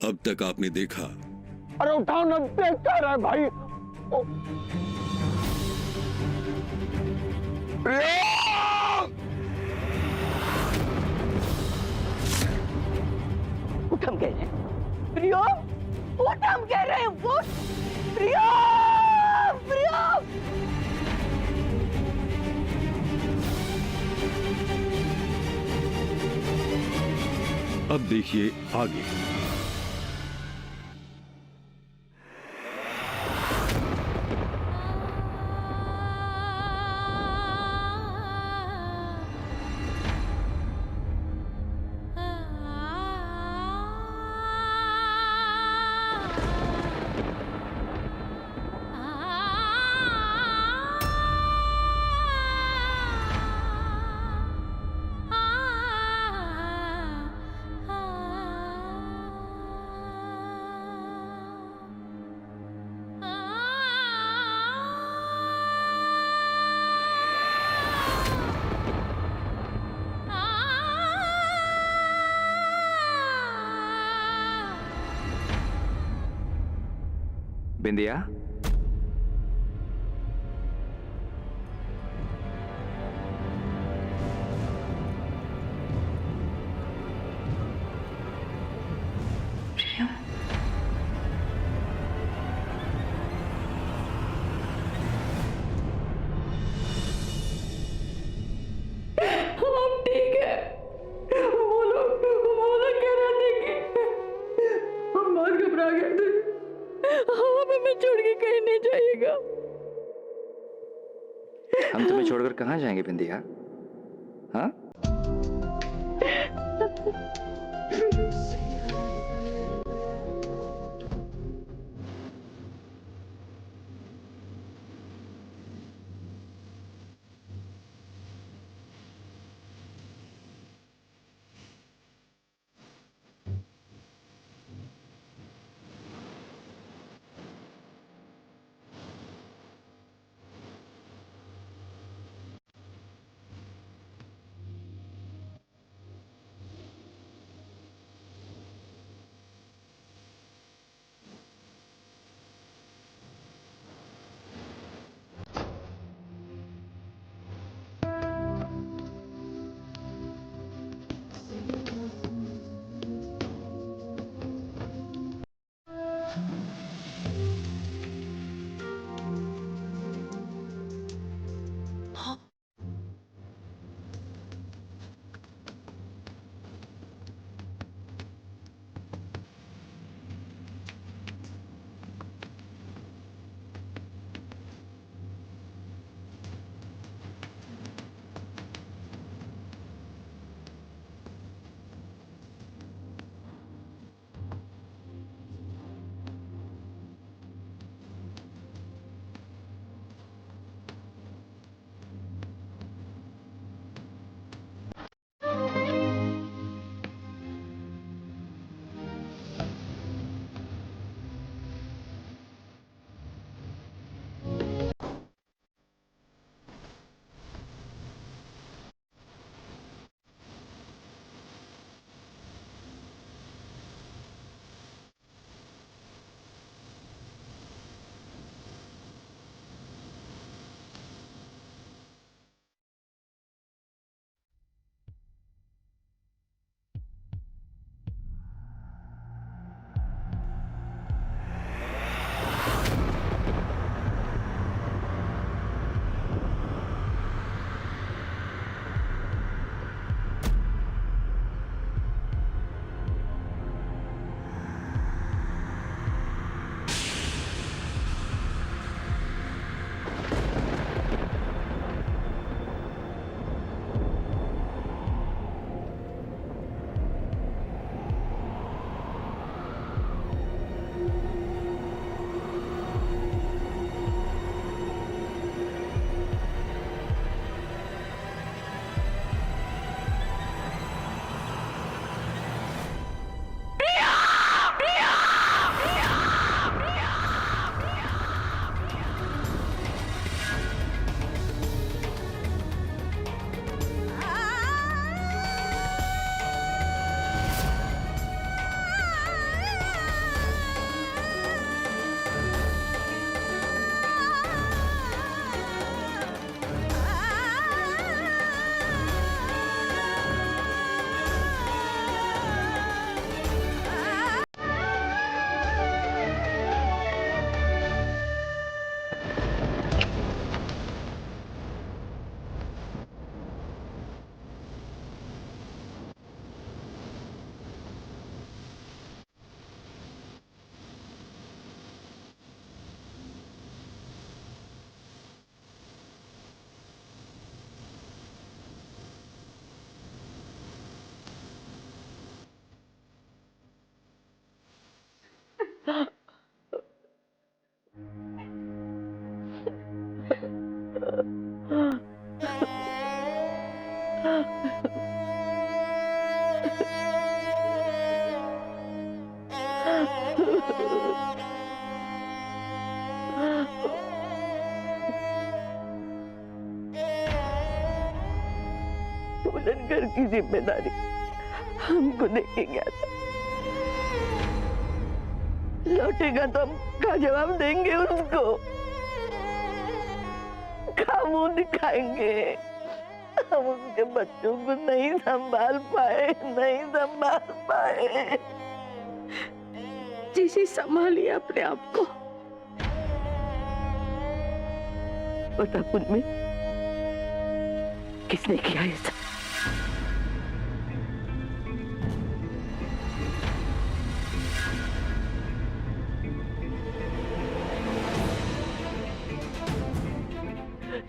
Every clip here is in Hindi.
अब तक आपने देखा। अरे उठाओ ना, देख क्या रहा है भाई। उठ हम कह रहे हैं प्रियो, उठ हम कह रहे हैं, उठ प्रियो, प्रियो। अब देखिए आगे। बिंदिया, हम तुम्हें छोड़कर कहाँ जाएंगे बिंदिया? हाँ? फूलन घर की जिम्मेदारी हमको देके गया था। लौटेगा तो हम क्या जवाब देंगे उसको? क्या मुंह दिखाएंगे? हम उनके बच्चों को नहीं संभाल पाए। जैसे संभालिए अपने आप को। बता उनमें किसने किया ये सब?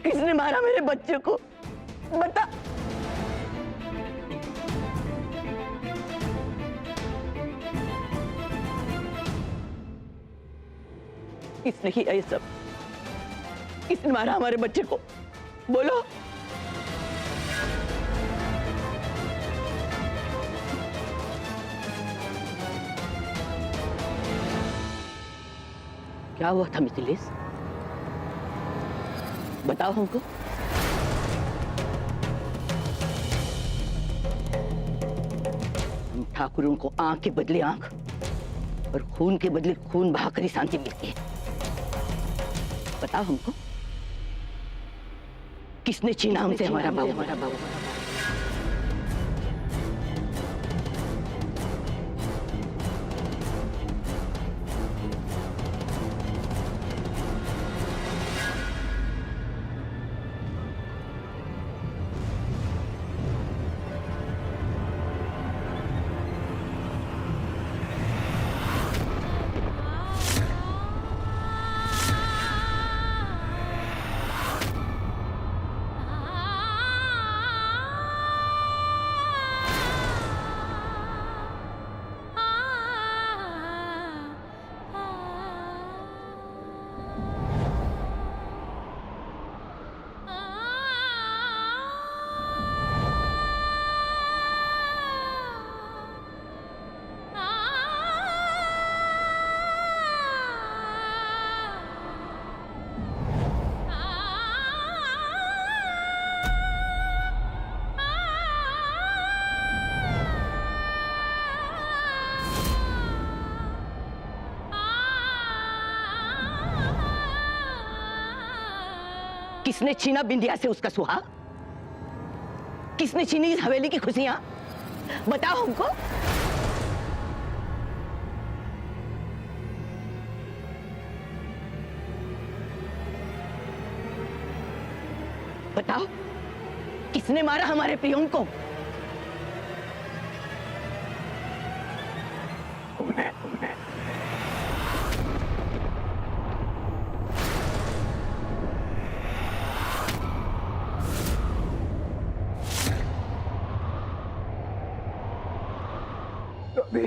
किसने मारा मेरे बच्चे को? बता। किसने किया ये सब? किसने मारा हमारे बच्चे को? बोलो। क्या हुआ था मिथिलेश? बताओ हमको। हम ठाकुरों को आंख के बदले आंख और खून के बदले खून बहाकर ही शांति मिलती है। बताओ हमको, किसने छीना हमसे हमारा बाबू? किसने छीना बिंदिया से उसका सुहाग? किसने छीनी इस हवेली की खुशियां? बताओ हमको। बताओ, किसने मारा हमारे प्रियम को? हमने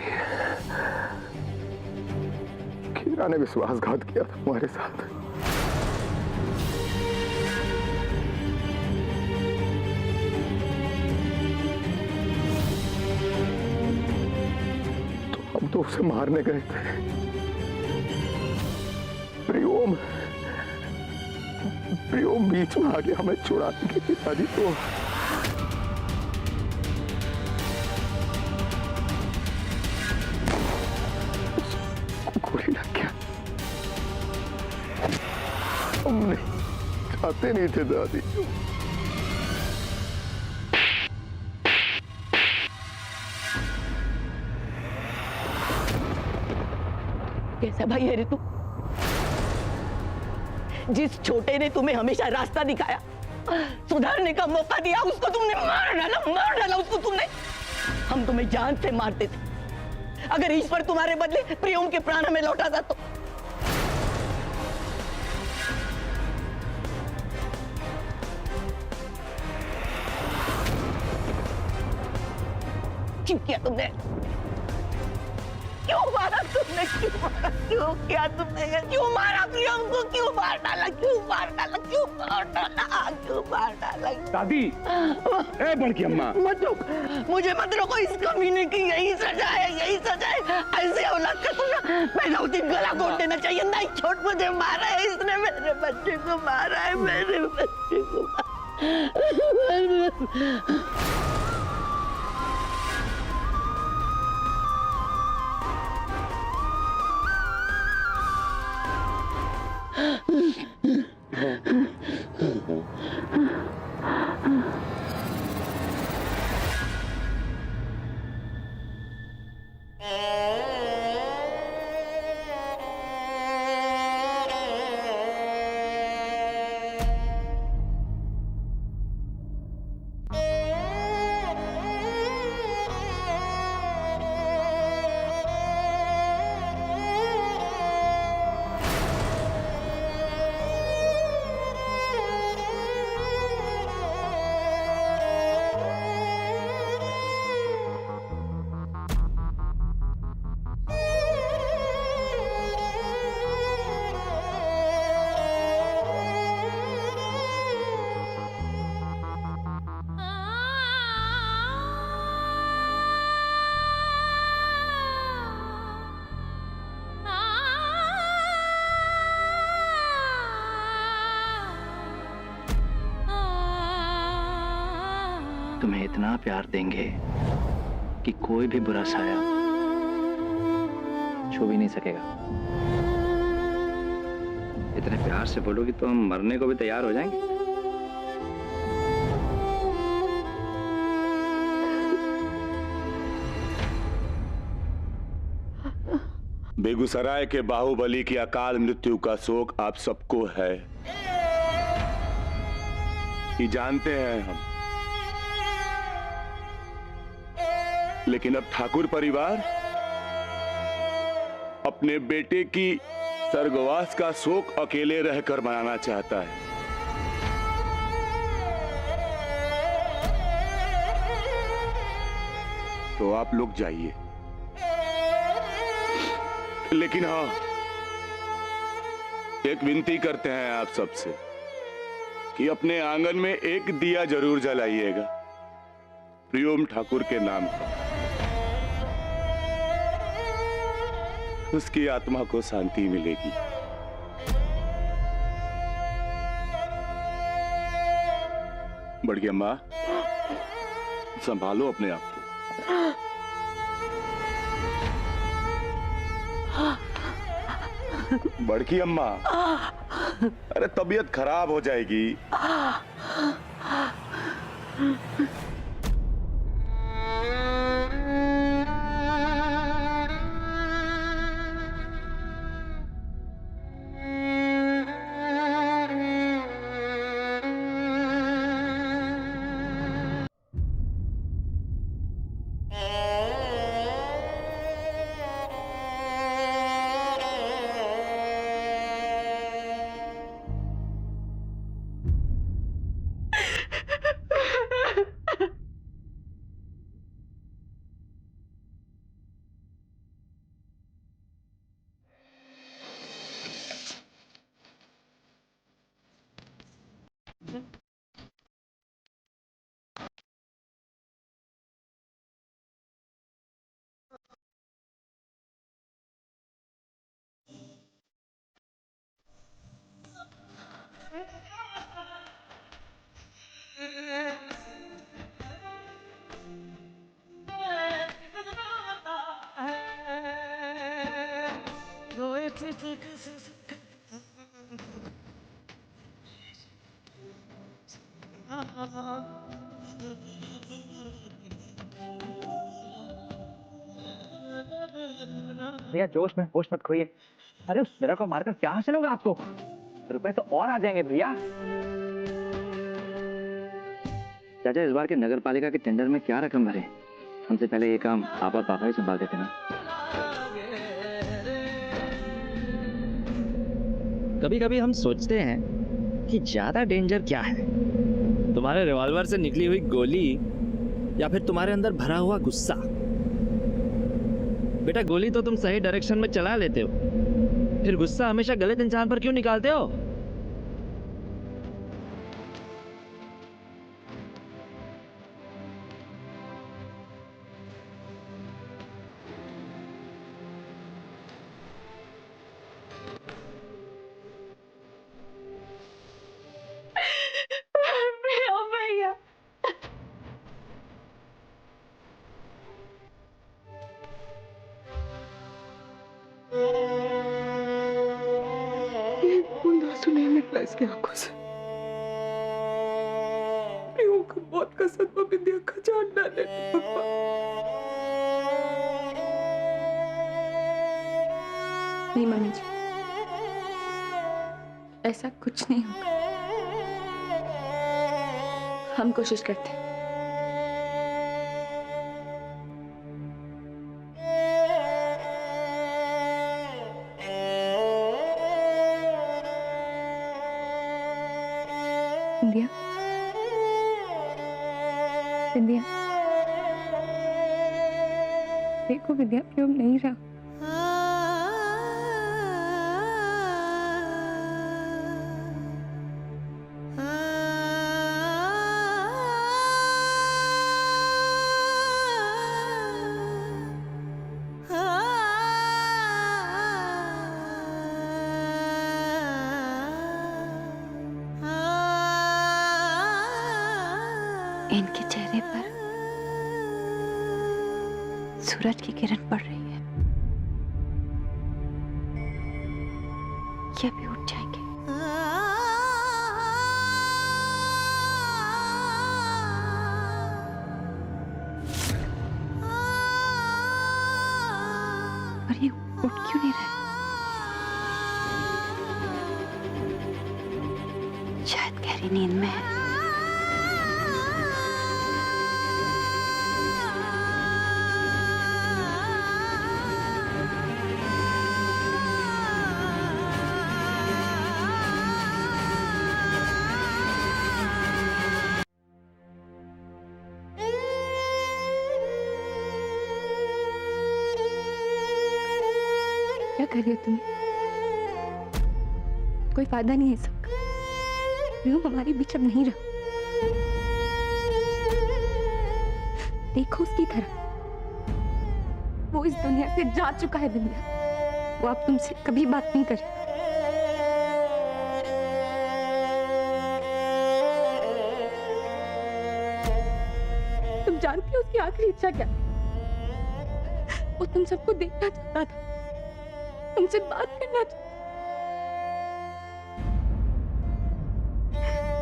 कीरा ने विश्वासघात किया था हमारे साथ। तो हम तो उसे मारने गए थे। प्रियोम बीच में आ गया हमें छुड़ाने के पिताजी। तो गोली लग गया। हमने चाहते नहीं थे दादी। कैसा भाई है रे तू? जिस छोटे ने तुम्हें हमेशा रास्ता दिखाया, सुधारने का मौका दिया, उसको तुमने मार डाला उसको तुमने। हम तुम्हें जान से मारते थे। अगर ईश्वर तुम्हारे बदले प्रियम के प्राण हमें लौटाता तो। क्यों किया तुमने? क्यों मारा तुमने? क्यों मारा? क्यों किया तुमने? क्यों मारा प्रियम को? क्यों मार डाला? क्यों मार डाला? क्यों मार डाला? क्यों मार डाला? दादी, ए बड़की अम्मा, मत रोक, मुझे मत रोको। इस कमीने की यही सजा है, यही सजा है। ऐसे औलाद का तुमने पैदा होती गला घोट देना चाहिए। नहीं छोड़, मुझे मारा है इसने, मेरे बच्चे को मारा है, मेरे बच्चे को तुम्हें इतना प्यार देंगे कि कोई भी बुरा साया छू भी नहीं सकेगा। इतने प्यार से बोलोगी तो हम मरने को भी तैयार हो जाएंगे। बेगूसराय के बाहुबली की अकाल मृत्यु का शोक आप सबको है, ये जानते हैं हम। लेकिन अब ठाकुर परिवार अपने बेटे की स्वर्गवास का शोक अकेले रहकर मनाना चाहता है। तो आप लोग जाइए, लेकिन हाँ, एक विनती करते हैं आप सबसे कि अपने आंगन में एक दिया जरूर जलाइएगा प्रियम ठाकुर के नाम पर। उसकी आत्मा को शांति मिलेगी। बड़की अम्मा, संभालो अपने आप को। बड़की अम्मा, अरे तबीयत खराब हो जाएगी। भैया जोश में होश मत खोइए। अरे उस मिरर को मारकर क्या हासिल होगा आपको? रुपए तो और आ जाएंगे भैया। चाचा, इस बार के नगर पालिका के टेंडर में क्या रकम भरे? हमसे पहले ये काम आप और पापा ही संभाल देते ना। कभी कभी हम सोचते हैं कि ज्यादा डेंजर क्या है, तुम्हारे रिवॉल्वर से निकली हुई गोली या फिर तुम्हारे अंदर भरा हुआ गुस्सा। बेटा, बेटा गोली तो तुम सही डायरेक्शन में चला लेते हो, फिर गुस्सा हमेशा गलत इंसान पर क्यों निकालते हो? भैया बूंद आंसू नहीं निकला इसकी आंखों से। प्रियों को मौत का सदमा बिंदिया का जान डाले पापा। नहीं मामी जी, ऐसा कुछ नहीं होगा। हम कोशिश करते हैं। विंध्या, विंध्या, देखो विंध्या, प्रयोग नहीं रहा। इनके चेहरे पर सूरज की किरण पड़ रही है। ये भी उठ जाएंगे। और ये उठ क्यों नहीं रहे? शायद गहरी नींद में है। क्या कर रही हो तुम? कोई फायदा नहीं है सबका। रियो हमारे बीच अब नहीं रहा। देखो उसकी तरह, वो इस दुनिया से जा चुका है। विंध्या, वो अब तुमसे कभी बात नहीं करे। तुम जानती हो उसकी आखिरी इच्छा क्या? वो तुम सबको देखना चाहता था, तुमसे बात करना चाहता।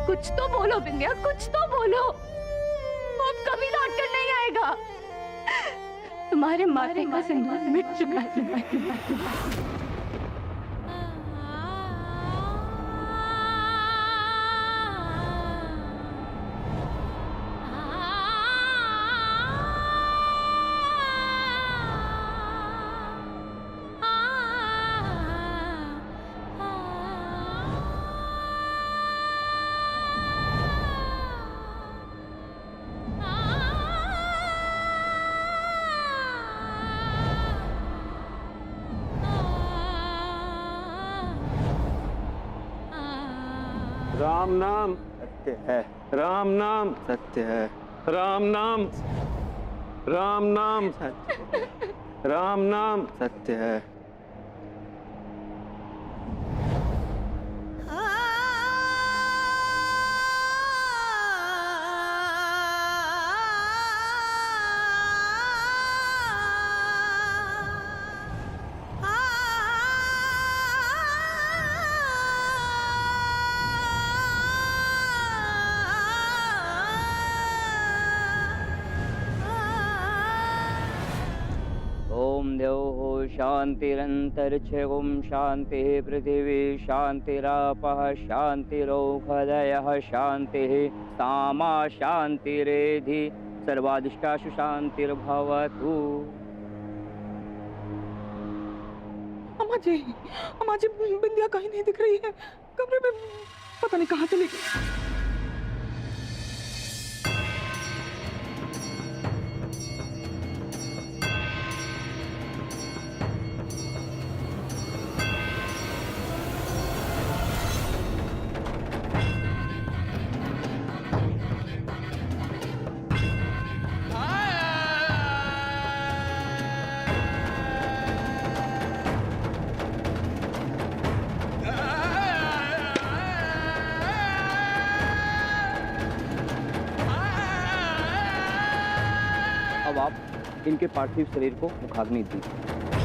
कुछ तो बोलो विंध्या, कुछ तो बोलो। वो अब कभी लौट कर नहीं आएगा। तुम्हारे माथे का सिंदूर मिट चुका है। राम नाम सत्य है। राम नाम सत्य है। राम नाम, राम नाम सत्य, राम नाम सत्य है। शान्तिरन्तरिक्षगुं शान्तिः पृथिवी शान्तिरापः शान्तिरौषधयः शान्तिः सामा शान्तिरेधि सर्वादिष्टासु शान्तिर्भवतु। अम्मा जी, बिंदिया कहीं नहीं दिख रही है। कमरे में पता नहीं कहाँ चली गई। अब आप इनके पार्थिव शरीर को मुखाग्नि दीजिए।